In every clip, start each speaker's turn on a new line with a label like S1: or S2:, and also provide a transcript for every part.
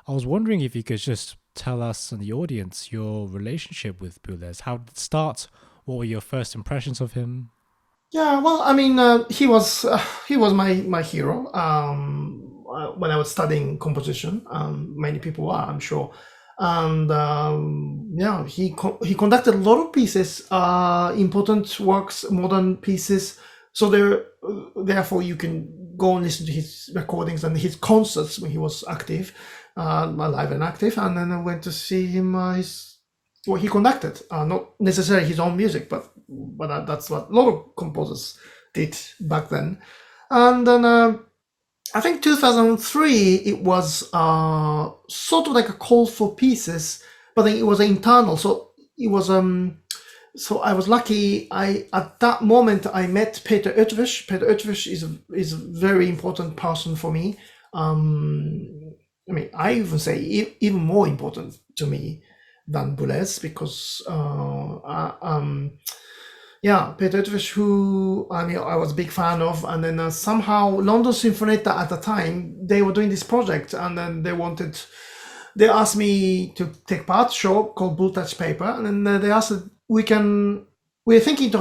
S1: I was wondering if you could just tell us and the audience your relationship with Boulez. How did it start? What were your first impressions of him?
S2: Yeah, well, I mean, he was my hero. When I was studying composition, many people are, I'm sure, and yeah, he conducted a lot of pieces, important works, modern pieces. So therefore, you can go and listen to his recordings and his concerts when he was active, alive and active. And then I went to see him. What he conducted, not necessarily his own music, but that's what a lot of composers did back then. And then I think 2003 it was sort of like a call for pieces, but then it was internal. So it was so I was lucky. I at that moment I met Peter Oetvisch. Peter Oetvisch is a very important person for me. I mean, I even say even more important to me than Boulez because yeah, Pierre Boulez, who I mean, I was a big fan of, and then somehow London Sinfonietta at the time they were doing this project, and then they asked me to take part show called Blue Touch Paper, and then they asked we're thinking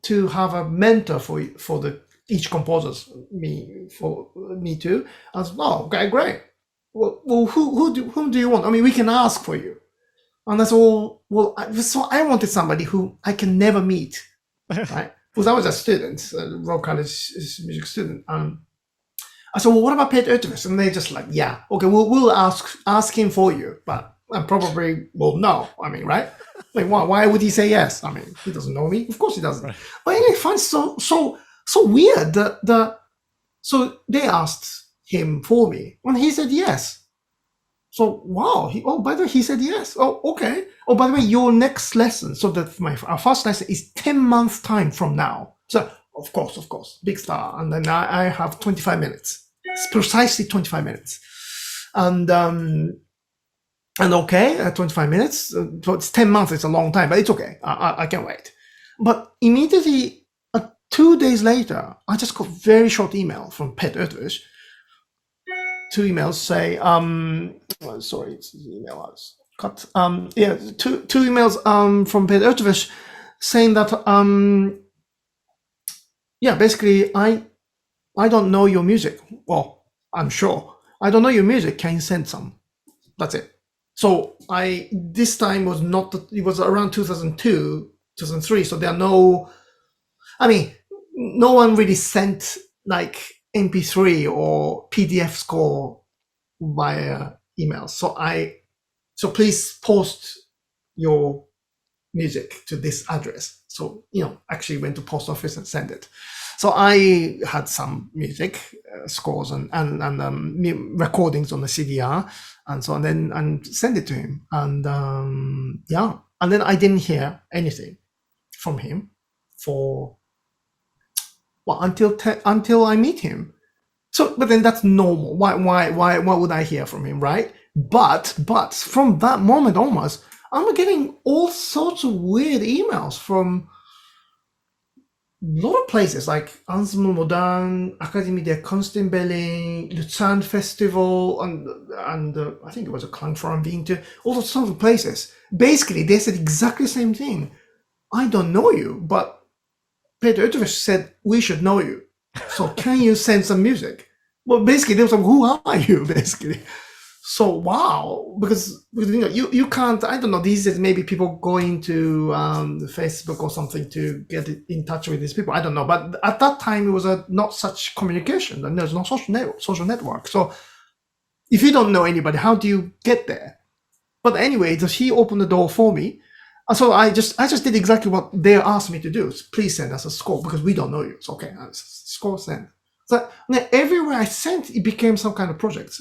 S2: to have a mentor for the each composers, me too. I was oh okay great. Well, whom do you want? I mean, we can ask for you. And that's all. Well, so I wanted somebody who I can never meet, right? Because I was a student, a Royal College music student. I said, well, what about Peter Oetvisch? And they just like, yeah, okay, we'll ask him for you, but I probably will no. I mean, right? Like, why would he say yes? I mean, he doesn't know me. Of course he doesn't. Right. But anyway, I find so weird. So they asked him for me, and he said yes. So wow! By the way, he said yes. Oh, okay. Oh, by the way, your next lesson. So that our first lesson is 10 months time from now. So of course, big star. And then I have 25 minutes. It's precisely 25 minutes. And okay, 25 minutes. So it's 10 months. It's a long time, but it's okay. I can wait. But immediately, 2 days later, I just got a very short email from Pet Oetvisch. 2 emails say, sorry, it's the email I was cut. Yeah, two emails from Pierre Oetvisch saying that yeah, basically I don't know your music. Well, I'm sure I don't know your music. Can you send some? That's it. So this time was not. It was around 2002, 2003. So there are no. I mean, no one really sent like MP3 or PDF score via email. So please post your music to this address. So, actually went to post office and send it. So I had some music scores and recordings on the CDR and so on, and send it to him. And yeah, and then I didn't hear anything from him for until I meet him. So, but then that's normal. Why would I hear from him, right? But from that moment onwards, I'm getting all sorts of weird emails from a lot of places like Ensemble Modern, Académie der Kunst in Berlin, Lucerne Festival, and I think it was a Klangforum Wien too. All those sorts of places. Basically, they said exactly the same thing. I don't know you, but Peter Oetvisch said we should know you. So can you send some music? Well, basically, they was like, who are you, basically? So, wow, because you can't, I don't know, these days maybe people go into Facebook or something to get in touch with these people. I don't know. But at that time, it was not such communication, and there's no social network. So if you don't know anybody, how do you get there? But anyway, he opened the door for me. So I just did exactly what they asked me to do. Please send us a score because we don't know you. It's okay. Score send. So everywhere I sent, it became some kind of project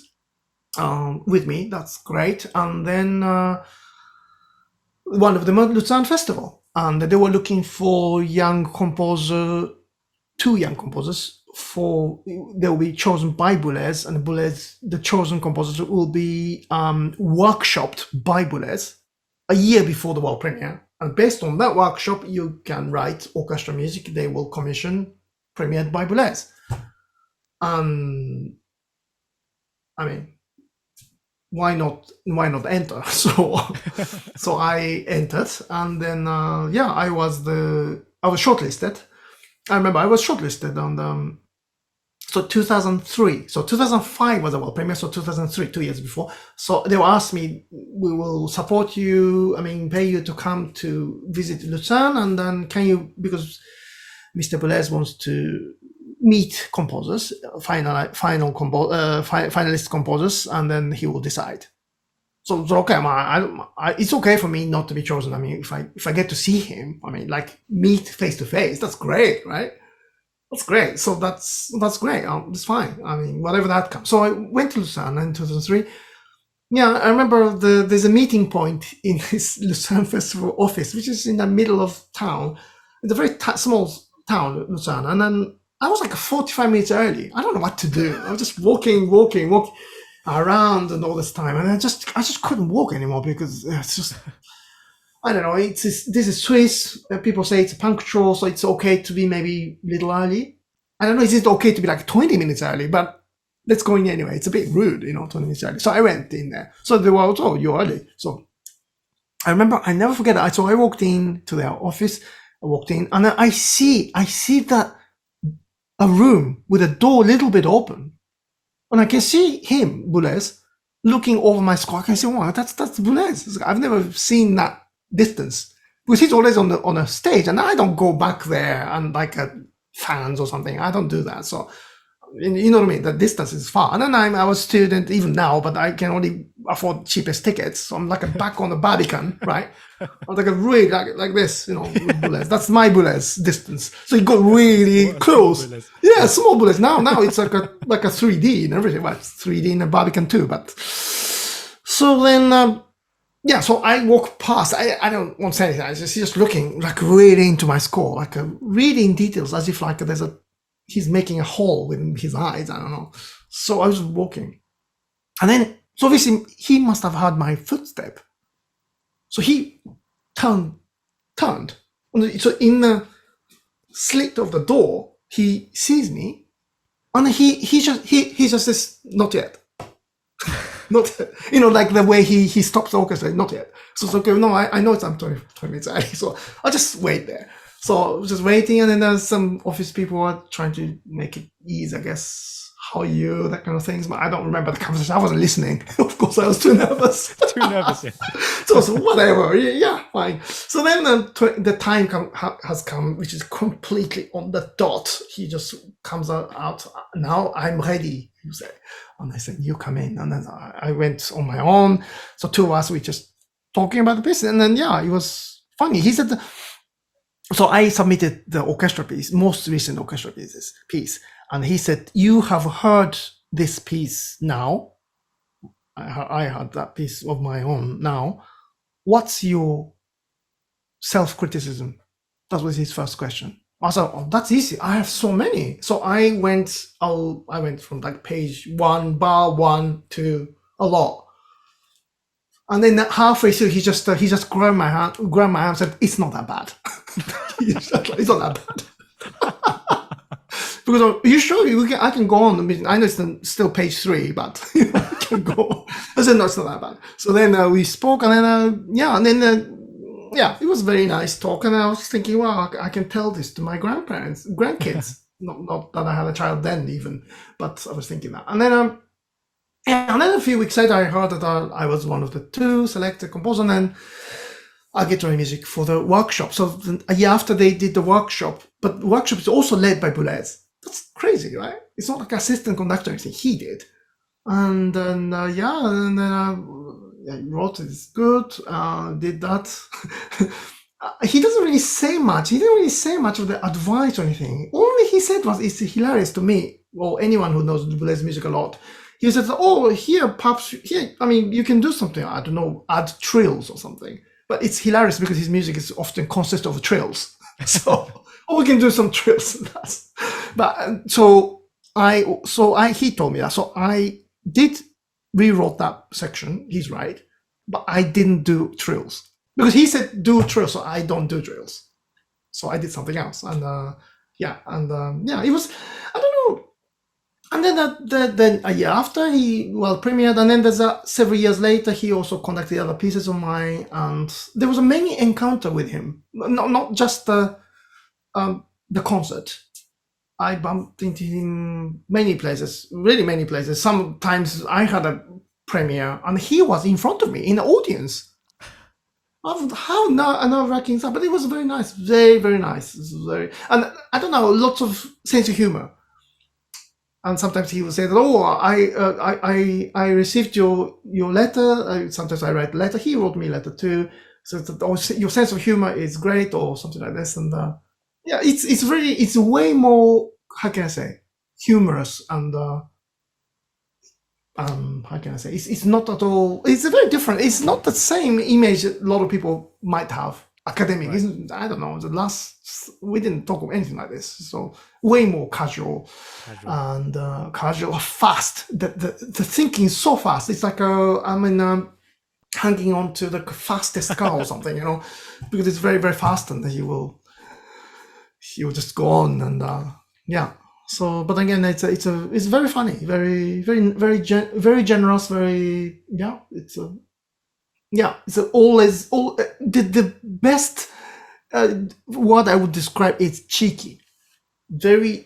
S2: with me. That's great. And then one of them at Lucerne Festival, and they were looking for two young composers. They will be chosen by Boulez, and Boulez, the chosen composers, will be workshopped by Boulez a year before the world premiere. And based on that workshop, you can write orchestra music. They will commission premiered by Boulez. I mean, why not enter? So I entered, and then I was shortlisted. I remember I was shortlisted on so 2003. So 2005 was the world premiere. So 2003, 2 years before. So they will ask me, we will support you. I mean, pay you to come to visit Lucerne, and then can you, because Mr. Boulez wants to meet composers, finalist composers, and then he will decide. So okay, it's okay for me not to be chosen. I mean, if I get to see him, I mean, like meet face to face, that's great, right? That's great. So that's great. It's fine. I mean, whatever that comes. So I went to Lucerne in 2003. Yeah, I remember there's a meeting point in his Lucerne Festival office, which is in the middle of town. It's a very small town, Lucerne, and then I was like 45 minutes early. I don't know what to do. I was just walking around and all this time, and I just couldn't walk anymore because it's just, I don't know. This is Swiss. People say it's punctual, so it's okay to be maybe a little early. I don't know. Is it okay to be like 20 minutes early? But let's go in anyway. It's a bit rude, 20 minutes early. So I went in there. So they were, oh, you're early. So I remember, I never forget that. So I walked in to their office. I walked in, and then I see that a room with a door a little bit open, and I can see him, Boulez, looking over my score. I can say, wow, that's Boulez. I've never seen that distance, because he's always on a stage, and I don't go back there and like fans or something. I don't do that. So you know what I mean? The distance is far. And then I was a student even now, but I can only afford cheapest tickets. So I'm like back on the Barbican, right? I'm like really like this, with Boulez. That's my Boulez distance. So it got really close. Yeah, small Boulez. Now it's like a 3D and everything. Well, it's 3D in a Barbican too. But so then so I walk past. I don't want to say anything. I just looking like really into my score, like reading details as if like he's making a hole with his eyes. I don't know. So I was walking, and then so obviously he must have heard my footstep. So he turned. So in the slit of the door, he sees me, and he just says, "Not yet." Not, like the way he stops the orchestra, not yet. So it's okay, no, I know it's I'm 20 minutes early, so I'll just wait there. So I was just waiting, and then there's some office people who are trying to make it easy, I guess. How are you? That kind of things. But I don't remember the conversation. I wasn't listening. Of course, I was too nervous.
S1: Yeah.
S2: So whatever. Yeah, fine. So then the time has come, which is completely on the dot. He just comes out. Now I'm ready, you say. And I said, you come in. And then I went on my own. So two of us, we just talking about the piece. And then, it was funny. He said, so I submitted the orchestra piece, most recent orchestra piece. And he said, you have heard this piece now. I heard that piece of my own now. What's your self-criticism? That was his first question. I said, oh, that's easy. I have so many. So I went from like page 1, bar 1 to a lot. And then halfway through, he just grabbed my hand and said, it's not that bad. It's not that bad. Because are you sure I can go on? I mean, I know it's still page 3, but I can go. I said, no, it's not that bad. So then we spoke, and then it was very nice talk. And I was thinking, well, I can tell this to my grandkids. not that I had a child then even, but I was thinking that. And then a few weeks later, I heard that I was one of the 2 selected composers, and then I get my music for the workshop. So a year after they did the workshop, but the workshop is also led by Boulez. That's crazy, right? It's not like assistant conductor or anything. He did. And then, wrote it's good, did that. He doesn't really say much. He didn't really say much of the advice or anything. All he said was, it's hilarious to me, or anyone who knows Boulez music a lot. He said, oh, here, perhaps, here, I mean, you can do something, I don't know, add trills or something. But it's hilarious because his music is often consists of trills. So, we can do some trills. But he told me that. So I did rewrote that section. He's right, but I didn't do trills because he said do trills, so I don't do trills. So I did something else, and it was. I don't know. And then a year after he premiered, and then there's several years later he also conducted other pieces of mine, and there was a many encounter with him, not just the concert. I bumped into him many places, really many places. Sometimes I had a premiere and he was in front of me in the audience. How nerve-wracking stuff, but it was very nice, very, very nice. And I don't know, lots of sense of humor. And sometimes he will say that, oh, I received your letter. Sometimes I write a letter. He wrote me a letter too. So your sense of humor is great, or something like this. And yeah, it's way more, how can I say, humorous and how can I say, it's not at all, it's a very different, it's not the same image that a lot of people might have. Academic, right. I don't know, we didn't talk about anything like this, so way more casual. And casual, fast. The thinking is so fast. It's like hanging on to the fastest car or something, because it's very, very fast, and he will just go on, and yeah. So, but again, it's very funny, very, very, very, very generous, very, yeah. It's always the best word I would describe is cheeky. The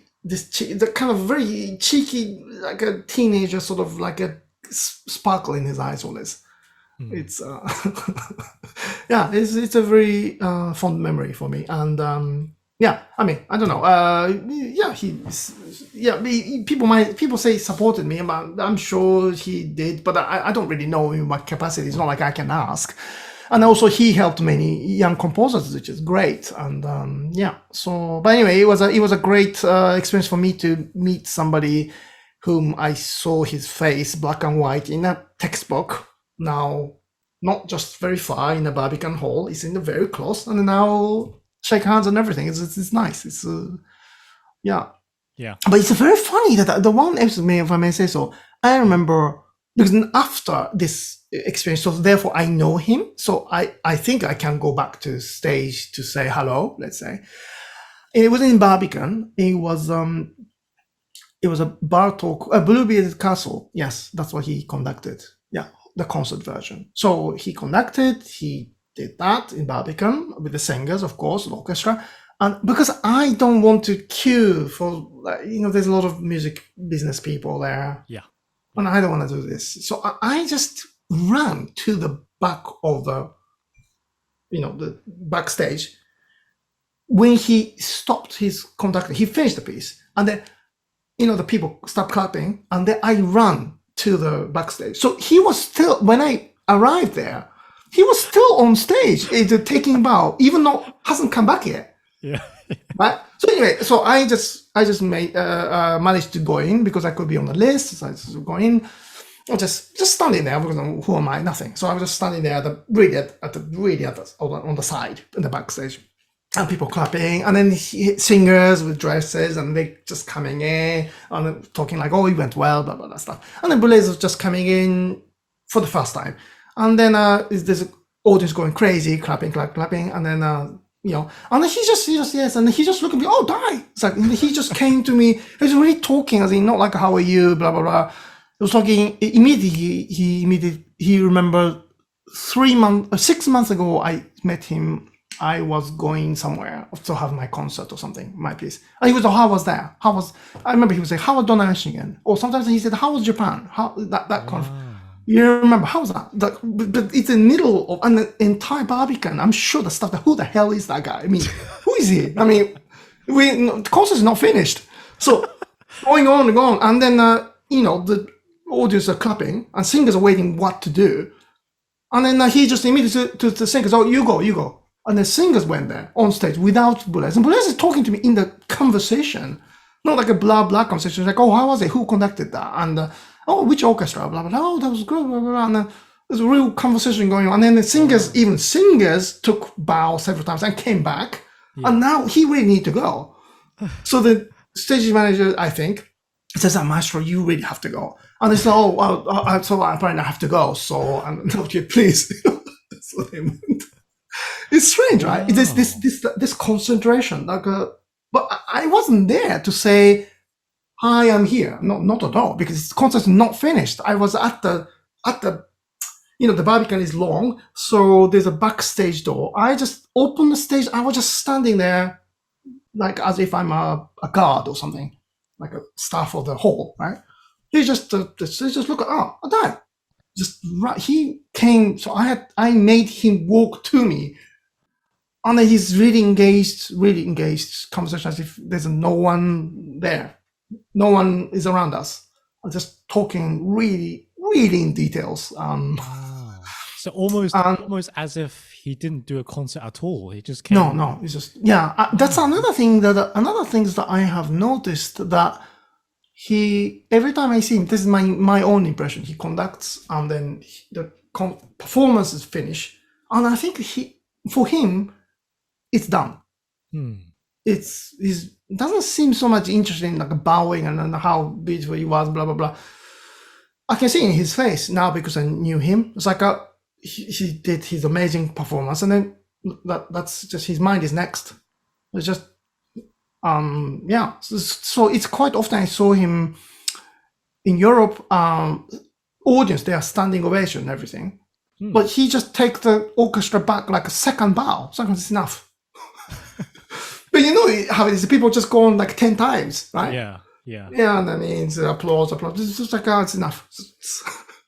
S2: kind of very cheeky, like a teenager, sort of like a sparkle in his eyes always. It's yeah, it's a very fond memory for me, and yeah, I mean, I don't know. People say he supported me, but I'm sure he did, but I don't really know in what capacity. It's not like I can ask. And also he helped many young composers, which is great. And yeah, so, but anyway, it was a great experience for me to meet somebody whom I saw his face, black and white, in a textbook. Now, not just very far in a Barbican Hall, it's in the very close, and now shake hands and everything. It's nice. It's yeah. But it's very funny that the one episode, if I may say so, I remember, because after this experience, so therefore I know him. So I think I can go back to stage to say hello, let's say. It was in Barbican. It was a bar talk, a Bluebeard Castle. Yes, that's what he conducted. Yeah, the concert version. So he did that in Barbican with the singers, of course, the orchestra. And because I don't want to queue for, there's a lot of music business people there.
S1: Yeah.
S2: And I don't want to do this. So I just ran to the back of the backstage. When he stopped his conductor, he finished the piece. And then, the people stopped clapping. And then I ran to the backstage. So he was still, when I arrived there, he was still on stage, taking bow, even though hasn't come back yet.
S1: Yeah.
S2: Right. So anyway, so I just managed to go in because I could be on the list. So I just go in. I just standing there because who am I? Nothing. So I was just standing there on the side in the backstage, and people clapping, and then singers with dresses, and they just coming in and talking like, "Oh, it went well," blah blah blah stuff. And then Boulez was just coming in for the first time. And then there's an audience going crazy, clapping, and then and then he just yes, and he just looked at me, oh, Dai. It's like he just came to me. He was really talking, as in not like how are you, blah blah blah. He was talking immediately. He remembered 6 months ago I met him. I was going somewhere to have my concert or something, my piece. And he was, how was that? I remember he would say, how was Donna Michigan? Or sometimes he said, how was Japan? How that kind of. You remember, how was that? But it's in the middle of an entire Barbican. I'm sure the stuff, who the hell is that guy? I mean, who is he? I mean, the concert is not finished. So going on and on. And then, the audience are clapping and singers are waiting what to do. And then he just immediately to the singers, oh, you go. And the singers went there on stage without Boulez. And Boulez is talking to me in the conversation, not like a blah, blah conversation. Like, oh, how was it? Who conducted that? And, oh, which orchestra? Blah, blah, blah. Oh, that was good. Blah, blah, blah. And then there's a real conversation going on. And then the singers took bow several times and came back. Yeah. And now he really need to go. So the stage manager, I think, says, Maestro, you really have to go. And they say, oh, well, so apparently I have to go. So, okay, please. So they went. It's strange, right? Oh. This concentration. But I wasn't there to say, hi, I'm here. Not at all, because the concert is not finished. I was at the the Barbican is long, so there's a backstage door. I just opened the stage. I was just standing there, like as if I'm a guard or something, like a staff of the hall, right? He just look at Dai. Just right, he came. So I made him walk to me, and then he's really engaged conversation as if there's no one there, no one is around us. I'm just talking really in details.
S1: So almost as if he didn't do a concert at all. He just came.
S2: No, it's just that's another thing that I have noticed, that he, every time I see him, this is my own impression, he conducts and then the performance is finished, and I think for him it's done. It doesn't seem so much interested in like bowing and how beautiful he was, blah blah blah. I can see in his face now because I knew him. It's like he did his amazing performance, and then that's just, his mind is next. It's just so it's quite often I saw him in Europe, audience, they are standing ovation and everything, but he just take the orchestra back like a second bow. Second is enough. But you know how it is, people just go on like 10 times, right? Yeah, and then it's applause. It's just like, it's enough.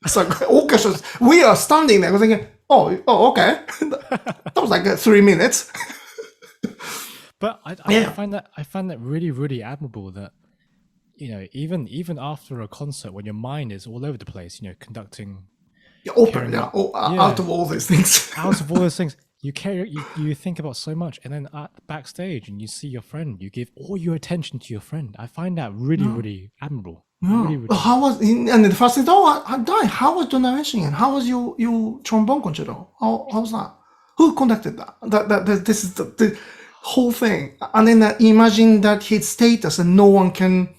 S2: It's like orchestras, we are standing there thinking, oh okay. That was like 3 minutes.
S1: But I find that really, really admirable, that even after a concert, when your mind is all over the place, conducting, out of all these things, you think about so much, and then at backstage, and you see your friend, you give all your attention to your friend. I find that really, really admirable. Really, really.
S2: How was, and the first thing, Dai, how was the narration, and how was your trombone concerto? How was that? Who conducted that? This is the whole thing. And then imagine that his status, and no one can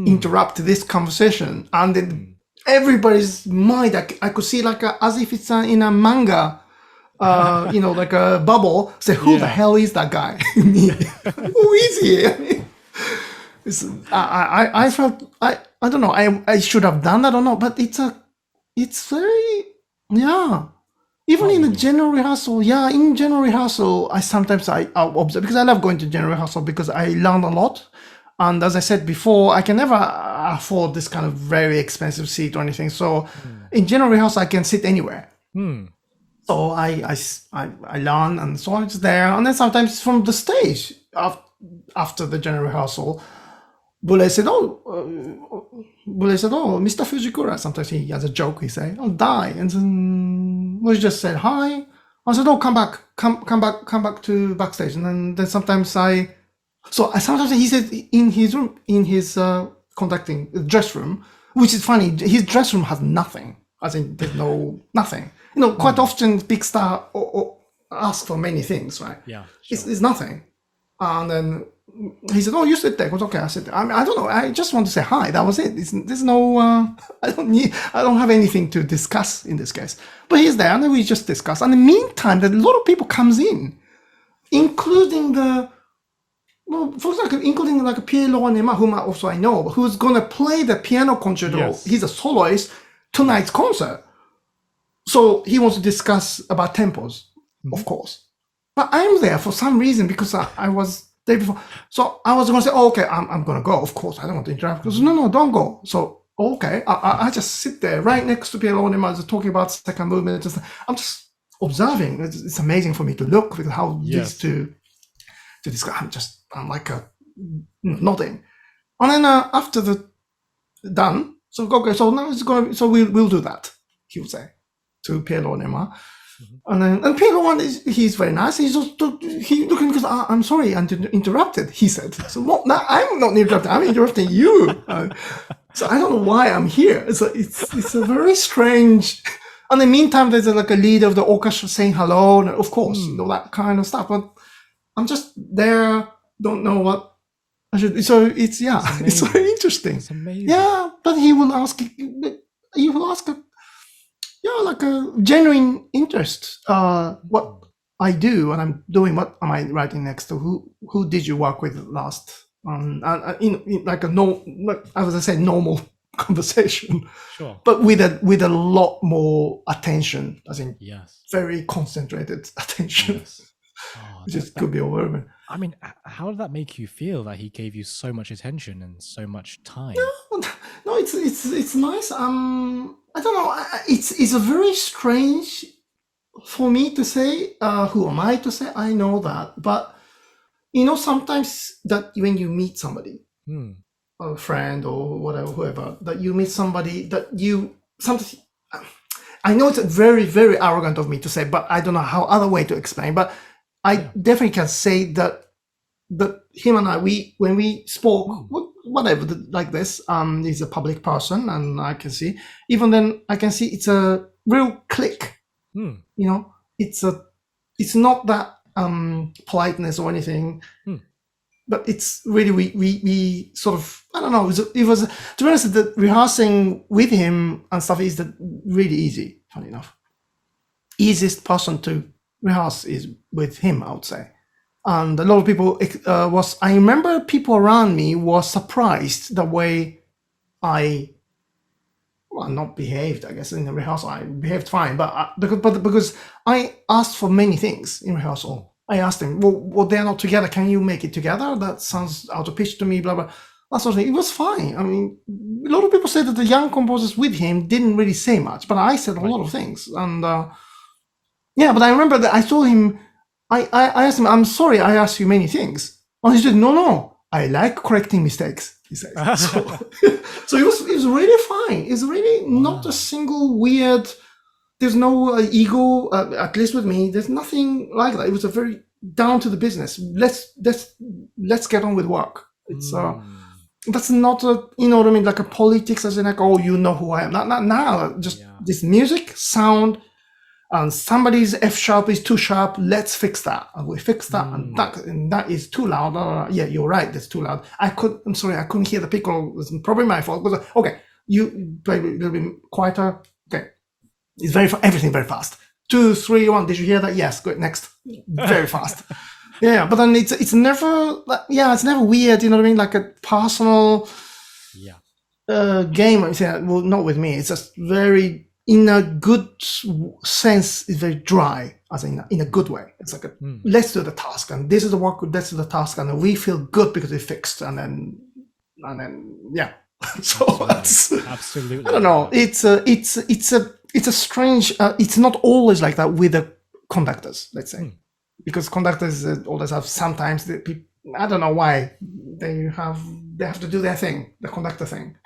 S2: interrupt this conversation, and then everybody's mind, I could see like as if it's in a manga, like a bubble. Say, who the hell is that guy? Who is he? I felt, I don't know, I should have done that or not, but it's very, even in the general rehearsal, in general rehearsal, I'll observe, because I love going to general rehearsal because I learn a lot. And as I said before, I can never afford this kind of very expensive seat or anything. So in general rehearsal, I can sit anywhere. So I learn, and so I'm just there. And then sometimes from the stage, after the general rehearsal, Boulez said, Mr. Fujikura. Sometimes he has a joke. He say, Dai, and then we just said hi. I said, come back to backstage. And then sometimes sometimes he said in his room, in his conducting dress room, which is funny. His dress room has nothing. As in, there's nothing. Quite often big star ask for many things, right?
S1: Yeah,
S2: sure. It's nothing. And then he said, you sit there. It was okay. I said, I don't know. I just want to say hi. That was it. There's no, I don't have anything to discuss in this case. But he's there, and then we just discuss. And in the meantime, a lot of people comes in, including for example, including like Pierre Boulez, whom also I know, who's going to play the piano concerto. Yes. He's a soloist tonight's concert. So he wants to discuss about tempos, of course. But I'm there for some reason because I was there before. So I was going to say, okay, I'm going to go. Of course, I don't want to interrupt. Because no, don't go. So, okay, I just sit there right next to Pierre Boulez, talking about second movement. I'm just observing. It's amazing for me to look with how these two to discuss. I'm like nodding. And then after the done, so okay, so now it's going to be, so we'll do that, he would say to Pierre Boulez. And Pierre Boulez, he's very nice. He looking because I'm sorry, I'm interrupted. He said, "So no, I'm not interrupted. I'm interrupting you." So I don't know why I'm here. It's a very strange. And in the meantime, there's like a leader of the orchestra saying hello, and of course, that kind of stuff. But I'm just there, don't know what I should. So it's very interesting.
S1: It's amazing.
S2: Yeah, but he will ask. Like a genuine interest. What I do, and I'm doing. What am I writing next to? Who did you work with last like as I said, normal conversation,
S1: Sure.
S2: but with a lot more attention. I think
S1: Yes.
S2: very concentrated attention,
S1: Yes. Oh,
S2: which is could be overwhelming.
S1: I mean, how did that make you feel that he gave you so much attention and so much time?
S2: No, it's nice. I don't know. It's a very strange for me to say. Who am I to say? I know that, but sometimes that when you meet somebody, a friend or whatever, whoever, that you meet somebody that you sometimes. I know it's very, very arrogant of me to say, but I don't know how other way to explain. But I definitely can say that him and I, when we spoke, whatever, like this, he's a public person, and I can see, even then, I can see it's a real click. It's not that politeness or anything, but it's really we sort of, I don't know. It was to be honest, the rehearsing with him and stuff is really easy. Funny enough, easiest person to rehearse is with him, I would say. And a lot of people I remember people around me was surprised the way I not behaved. I guess in the rehearsal I behaved fine, but because I asked for many things in rehearsal. I asked him, well, they're not together. Can you make it together? That sounds out of pitch to me. Blah blah. That sort of thing. It was fine. I mean, a lot of people said that the young composers with him didn't really say much, but I said a lot of things. And but I remember that I told him. I asked him, I'm sorry, I asked you many things. And he said, no, I like correcting mistakes, he said. So it was really fine. It's really not a single weird, there's no ego, at least with me, there's nothing like that. It was a very down to the business. Let's get on with work. It's that's not what I mean, like a politics, as in like, oh, you know who I am. Not now, just this music, sound, and somebody's F sharp is too sharp. Let's fix that. And we fix that, and that is too loud. Yeah, you're right. That's too loud. I'm sorry, I couldn't hear the piccolo. It's probably my fault. But okay, you play a little bit quieter. Okay, it's everything very fast. 2, 3, 1. Did you hear that? Yes. Good. Next. Very fast. Yeah, but then it's never. It's never weird. You know what I mean? Like a personal. Game. Well, not with me. It's just very. In a good sense, it's very dry, as in a good way. It's like let's do the task, and this is the work. Let's do the task, and we feel good because it's fixed, and then So
S1: absolutely.
S2: I don't know. It's a strange. It's not always like that with the conductors. Let's say, because conductors always have sometimes I don't know why they have to do their thing, the conductor thing.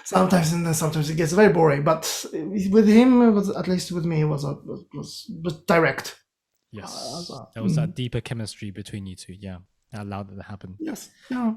S2: Sometimes and then sometimes it gets very boring, but with him, it was, at least with me, it was direct.
S1: Yes, there was that deeper chemistry between you two. Yeah, that allowed it to happen.
S2: Yes. Yeah.